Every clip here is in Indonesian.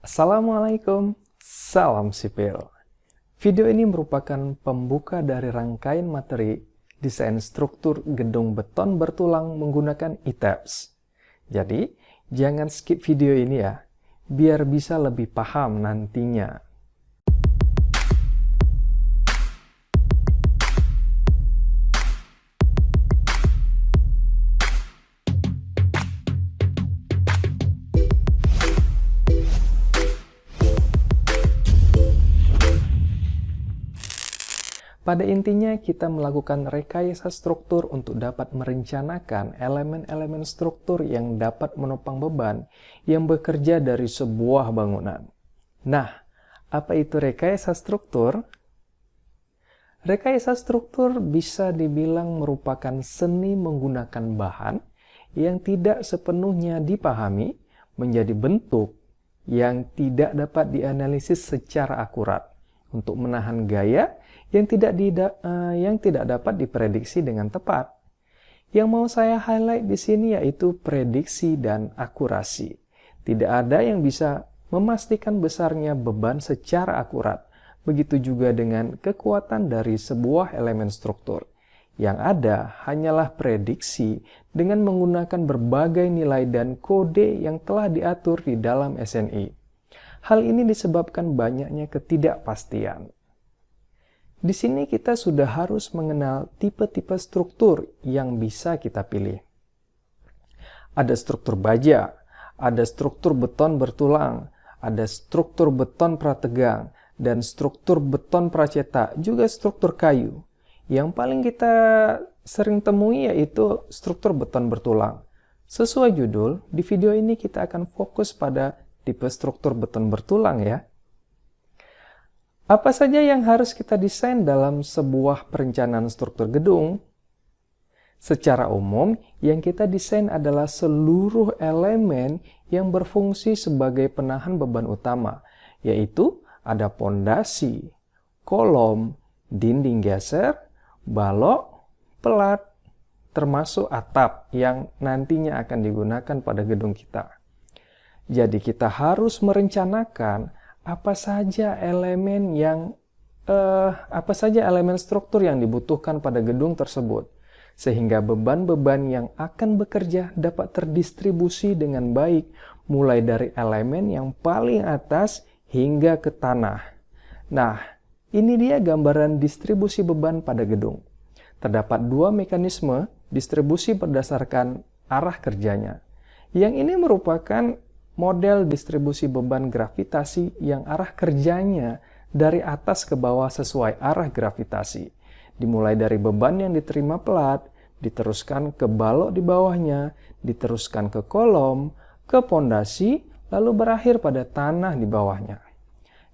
Assalamualaikum, salam sipil. Video ini merupakan pembuka dari rangkaian materi desain struktur gedung beton bertulang menggunakan ETABS. Jadi, jangan skip video ini ya, biar bisa lebih paham nantinya. Pada intinya, kita melakukan rekayasa struktur untuk dapat merencanakan elemen-elemen struktur yang dapat menopang beban yang bekerja dari sebuah bangunan. Nah, apa itu rekayasa struktur? Rekayasa struktur bisa dibilang merupakan seni menggunakan bahan yang tidak sepenuhnya dipahami menjadi bentuk yang tidak dapat dianalisis secara akurat untuk menahan gaya yang tidak dapat diprediksi dengan tepat. Yang mau saya highlight di sini yaitu prediksi dan akurasi. Tidak ada yang bisa memastikan besarnya beban secara akurat. Begitu juga dengan kekuatan dari sebuah elemen struktur. Yang ada hanyalah prediksi dengan menggunakan berbagai nilai dan kode yang telah diatur di dalam SNI. Hal ini disebabkan banyaknya ketidakpastian. Di sini kita sudah harus mengenal tipe-tipe struktur yang bisa kita pilih. Ada struktur baja, ada struktur beton bertulang, ada struktur beton prategang, dan struktur beton pracetak, juga struktur kayu. Yang paling kita sering temui yaitu struktur beton bertulang. Sesuai judul, di video ini kita akan fokus pada tipe struktur beton bertulang ya. Apa saja yang harus kita desain dalam sebuah perencanaan struktur gedung? Secara umum, yang kita desain adalah seluruh elemen yang berfungsi sebagai penahan beban utama, yaitu ada pondasi, kolom, dinding geser, balok, pelat, termasuk atap yang nantinya akan digunakan pada gedung kita. Jadi kita harus merencanakan apa saja elemen struktur yang dibutuhkan pada gedung tersebut, sehingga beban-beban yang akan bekerja dapat terdistribusi dengan baik, mulai dari elemen yang paling atas hingga ke tanah. Nah, ini dia gambaran distribusi beban pada gedung. Terdapat dua mekanisme distribusi berdasarkan arah kerjanya. Yang ini merupakan model distribusi beban gravitasi yang arah kerjanya dari atas ke bawah sesuai arah gravitasi. Dimulai dari beban yang diterima pelat, diteruskan ke balok di bawahnya, diteruskan ke kolom, ke pondasi, lalu berakhir pada tanah di bawahnya.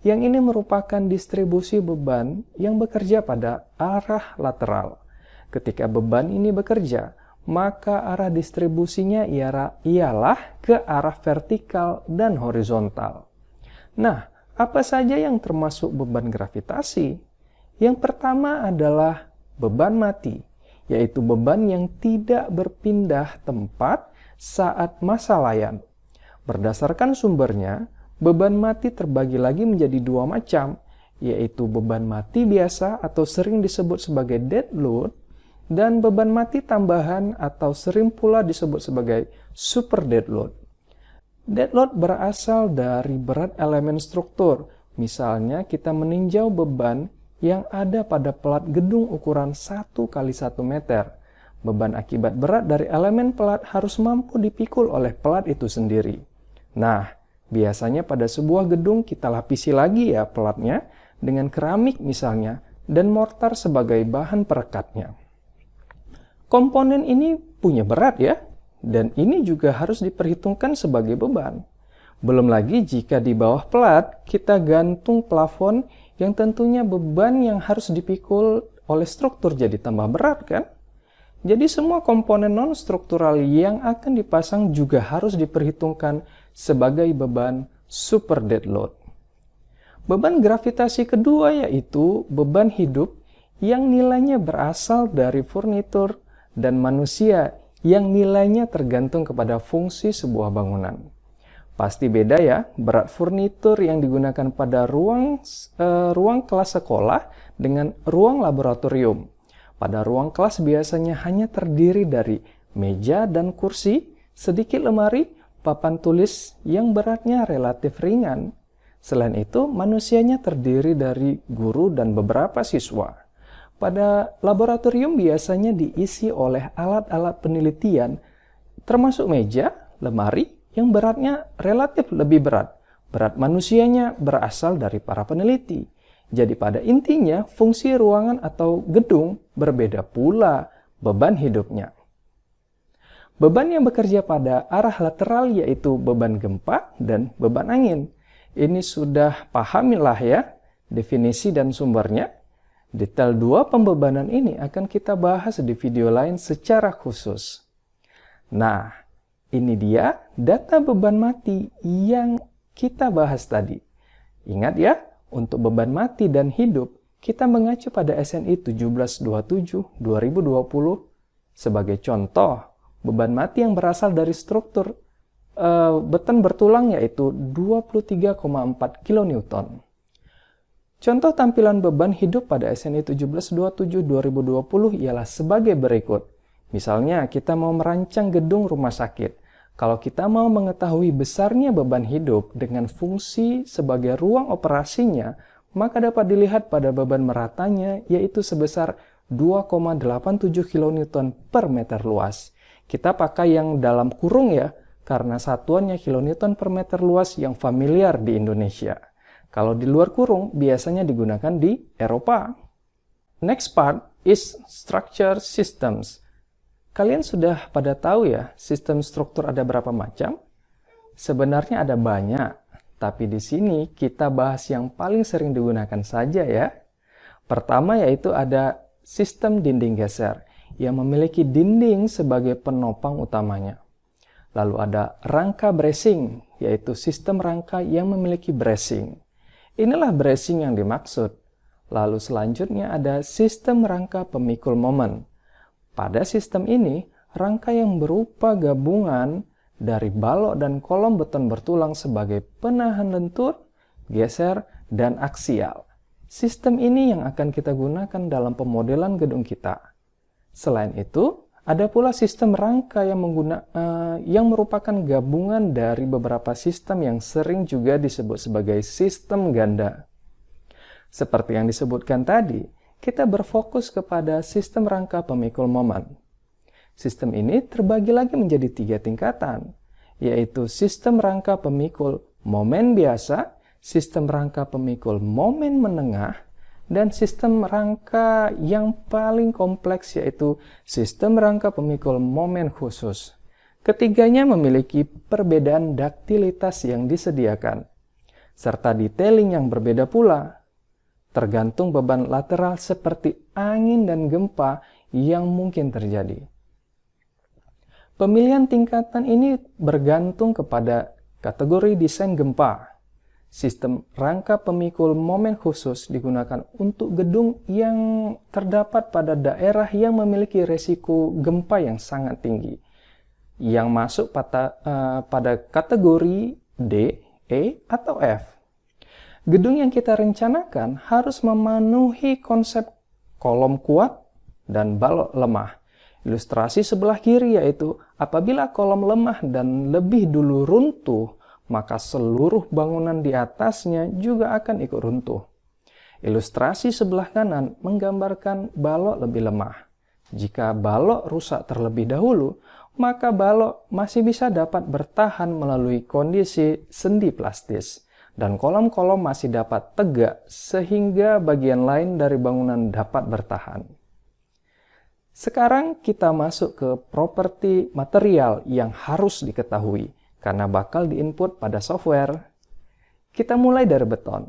Yang ini merupakan distribusi beban yang bekerja pada arah lateral. Ketika beban ini bekerja, maka arah distribusinya ialah ke arah vertikal dan horizontal. Nah, apa saja yang termasuk beban gravitasi? Yang pertama adalah beban mati, yaitu beban yang tidak berpindah tempat saat masa layan. Berdasarkan sumbernya, beban mati terbagi lagi menjadi dua macam, yaitu beban mati biasa atau sering disebut sebagai dead load, dan beban mati tambahan atau sering pula disebut sebagai super dead load. Dead load berasal dari berat elemen struktur. Misalnya kita meninjau beban yang ada pada pelat gedung ukuran 1 kali 1 meter. Beban akibat berat dari elemen pelat harus mampu dipikul oleh pelat itu sendiri. Nah, biasanya pada sebuah gedung kita lapisi lagi ya pelatnya dengan keramik misalnya dan mortar sebagai bahan perekatnya. Komponen ini punya berat ya, dan ini juga harus diperhitungkan sebagai beban. Belum lagi jika di bawah pelat, kita gantung plafon yang tentunya beban yang harus dipikul oleh struktur jadi tambah berat kan? Jadi semua komponen non-struktural yang akan dipasang juga harus diperhitungkan sebagai beban super dead load. Beban gravitasi kedua yaitu beban hidup yang nilainya berasal dari furnitur dan manusia yang nilainya tergantung kepada fungsi sebuah bangunan. Pasti beda ya, berat furnitur yang digunakan pada ruang kelas sekolah dengan ruang laboratorium. Pada ruang kelas biasanya hanya terdiri dari meja dan kursi, sedikit lemari, papan tulis yang beratnya relatif ringan. Selain itu, manusianya terdiri dari guru dan beberapa siswa. Pada laboratorium biasanya diisi oleh alat-alat penelitian, termasuk meja, lemari, yang beratnya relatif lebih berat. Berat manusianya berasal dari para peneliti. Jadi pada intinya, fungsi ruangan atau gedung berbeda pula beban hidupnya. Beban yang bekerja pada arah lateral yaitu beban gempa dan beban angin. Ini sudah pahamilah ya definisi dan sumbernya. Detail dua pembebanan ini akan kita bahas di video lain secara khusus. Nah, ini dia data beban mati yang kita bahas tadi. Ingat ya, untuk beban mati dan hidup, kita mengacu pada SNI 1727-2020 sebagai contoh. Beban mati yang berasal dari struktur beton bertulang yaitu 23,4 kN. Contoh tampilan beban hidup pada SNI 1727-2020 ialah sebagai berikut. Misalnya, kita mau merancang gedung rumah sakit. Kalau kita mau mengetahui besarnya beban hidup dengan fungsi sebagai ruang operasinya, maka dapat dilihat pada beban meratanya yaitu sebesar 2,87 kN per meter luas. Kita pakai yang dalam kurung ya, karena satuannya kilonewton per meter luas yang familiar di Indonesia. Kalau di luar kurung, biasanya digunakan di Eropa. Next part is structure systems. Kalian sudah pada tahu ya, sistem struktur ada berapa macam? Sebenarnya ada banyak, tapi di sini kita bahas yang paling sering digunakan saja ya. Pertama yaitu ada sistem dinding geser, yang memiliki dinding sebagai penopang utamanya. Lalu ada rangka bracing, yaitu sistem rangka yang memiliki bracing. Inilah bracing yang dimaksud. Lalu selanjutnya ada sistem rangka pemikul momen. Pada sistem ini, rangka yang berupa gabungan dari balok dan kolom beton bertulang sebagai penahan lentur, geser, dan aksial. Sistem ini yang akan kita gunakan dalam pemodelan gedung kita. Selain itu, ada pula sistem rangka yang merupakan gabungan dari beberapa sistem yang sering juga disebut sebagai sistem ganda. Seperti yang disebutkan tadi, kita berfokus kepada sistem rangka pemikul momen. Sistem ini terbagi lagi menjadi 3 tingkatan, yaitu sistem rangka pemikul momen biasa, sistem rangka pemikul momen menengah, dan sistem rangka yang paling kompleks yaitu sistem rangka pemikul momen khusus. Ketiganya memiliki perbedaan daktilitas yang disediakan, serta detailing yang berbeda pula, tergantung beban lateral seperti angin dan gempa yang mungkin terjadi. Pemilihan tingkatan ini bergantung kepada kategori desain gempa. Sistem rangka pemikul momen khusus digunakan untuk gedung yang terdapat pada daerah yang memiliki resiko gempa yang sangat tinggi, yang masuk pada kategori D, E, atau F. Gedung yang kita rencanakan harus memenuhi konsep kolom kuat dan balok lemah. Ilustrasi sebelah kiri yaitu apabila kolom lemah dan lebih dulu runtuh, maka seluruh bangunan di atasnya juga akan ikut runtuh. Ilustrasi sebelah kanan menggambarkan balok lebih lemah. Jika balok rusak terlebih dahulu, maka balok masih bisa dapat bertahan melalui kondisi sendi plastis, dan kolom-kolom masih dapat tegak sehingga bagian lain dari bangunan dapat bertahan. Sekarang kita masuk ke properti material yang harus diketahui karena bakal diinput pada software. Kita mulai dari beton.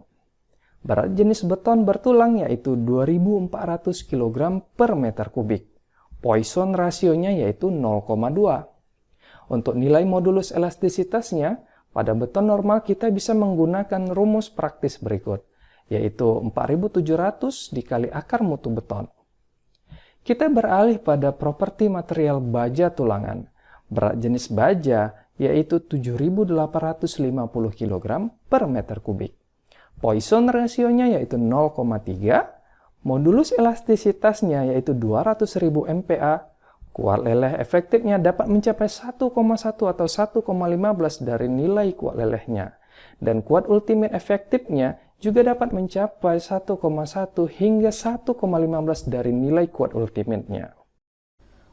Berat jenis beton bertulang yaitu 2.400 kg per meter kubik. Poisson rasionya yaitu 0,2. Untuk nilai modulus elastisitasnya, pada beton normal kita bisa menggunakan rumus praktis berikut, yaitu 4.700 dikali akar mutu beton. Kita beralih pada properti material baja tulangan. Berat jenis baja yaitu 7.850 kg per meter kubik. Poisson rasionya yaitu 0,3, modulus elastisitasnya yaitu 200.000 MPa, kuat leleh efektifnya dapat mencapai 1,1 atau 1,15 dari nilai kuat lelehnya. Dan kuat ultimate efektifnya juga dapat mencapai 1,1 hingga 1,15 dari nilai kuat ultimate-nya.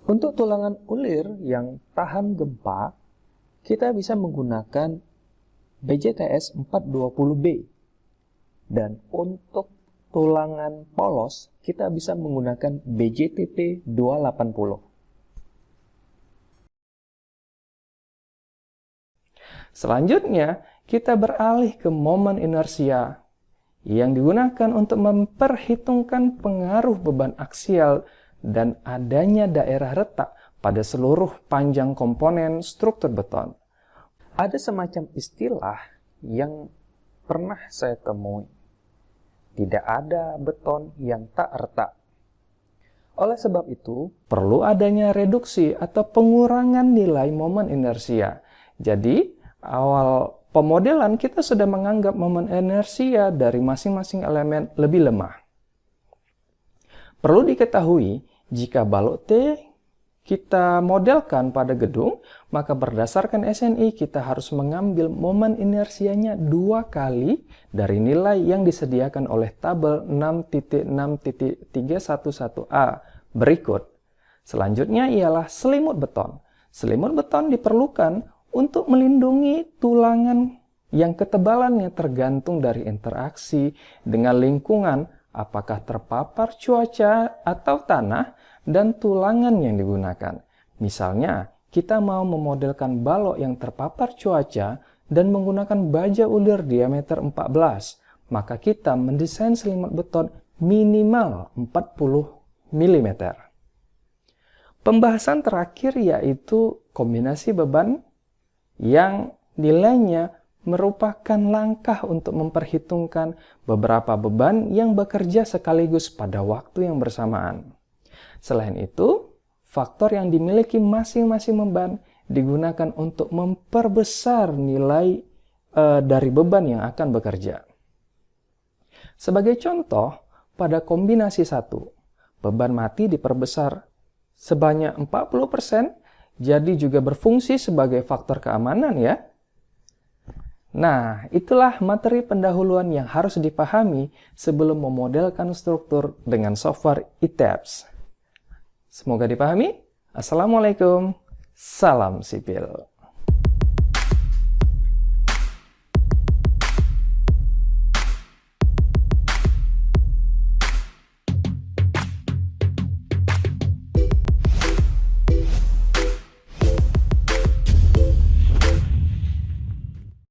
Untuk tulangan ulir yang tahan gempa, kita bisa menggunakan BJTS 420B. Dan untuk tulangan polos, kita bisa menggunakan BJTP 280. Selanjutnya, kita beralih ke momen inersia yang digunakan untuk memperhitungkan pengaruh beban aksial dan adanya daerah retak pada seluruh panjang komponen struktur beton. Ada semacam istilah yang pernah saya temui. Tidak ada beton yang tak retak. Oleh sebab itu, perlu adanya reduksi atau pengurangan nilai momen inersia. Jadi, awal pemodelan kita sudah menganggap momen inersia dari masing-masing elemen lebih lemah. Perlu diketahui, jika balok T kita modelkan pada gedung, maka berdasarkan SNI kita harus mengambil momen inersianya 2 kali dari nilai yang disediakan oleh tabel 6.6.311A berikut. Selanjutnya ialah selimut beton. Selimut beton diperlukan untuk melindungi tulangan yang ketebalannya tergantung dari interaksi dengan lingkungan, apakah terpapar cuaca atau tanah, dan tulangan yang digunakan. Misalnya, kita mau memodelkan balok yang terpapar cuaca dan menggunakan baja ulir diameter 14, maka kita mendesain selimut beton minimal 40 mm. Pembahasan terakhir yaitu kombinasi beban yang nilainya merupakan langkah untuk memperhitungkan beberapa beban yang bekerja sekaligus pada waktu yang bersamaan. Selain itu, faktor yang dimiliki masing-masing beban digunakan untuk memperbesar nilai dari beban yang akan bekerja. Sebagai contoh, pada kombinasi 1, beban mati diperbesar sebanyak 40%, jadi juga berfungsi sebagai faktor keamanan ya. Nah, itulah materi pendahuluan yang harus dipahami sebelum memodelkan struktur dengan software ETABS. Semoga dipahami. Assalamualaikum. Salam sipil.